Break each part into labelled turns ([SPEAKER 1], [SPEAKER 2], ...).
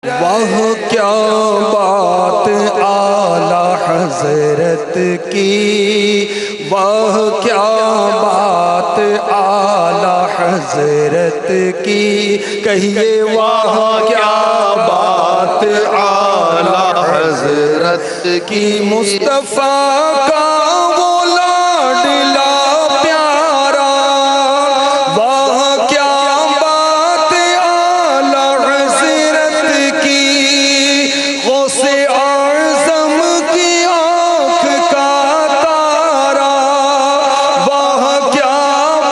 [SPEAKER 1] وہ کیا بات اعلیٰ حضرت کی، وہ کیا بات اعلیٰ حضرت کی، کہیے وہ کیا بات اعلیٰ حضرت کی، مصطفیٰ کا وہ لاڈلا پیارا، وہ کیا بات اعلیٰ حضرت کی، غوث اعظم کی آنکھ کا تارا، وہ کیا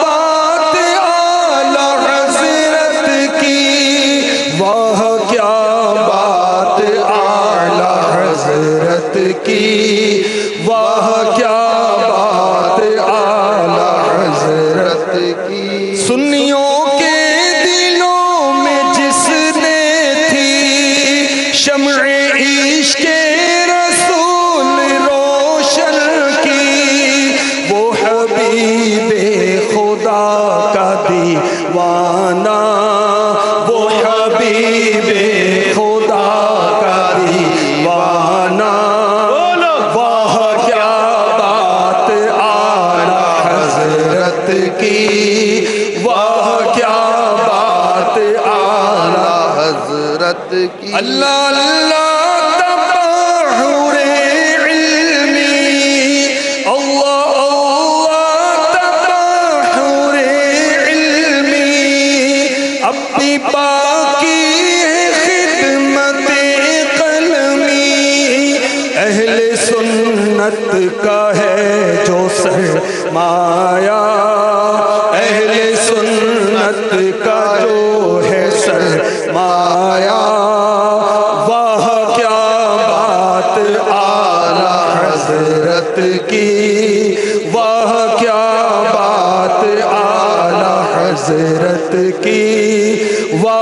[SPEAKER 1] بات اعلیٰ حضرت کی، وہ کیا بات اعلیٰ حضرت کی، وہ کیا بات اعلیٰ حضرت کی۔ سنیوں کے دلوں میں جس نے تھی شمع عشق رسول روشن کی، وہ حبیب خدا کا دیوانہ، وہ حبیب خدا کا دیوانہ، وہ کیا بات اعلیٰ حضرت کی، وہ کیا بات اعلیٰ حضرت کی۔ اللہ اللہ تبحر علمی، اللہ اللہ تبحر علمی، اپنی باقی خدمت قلمی، اہل سنت کا ہے جو سرمایہ، اہل سنت کا جو ہے سرمایہ، وہ کیا بات اعلیٰ حضرت کی، وہ کیا بات اعلیٰ حضرت کی، وہ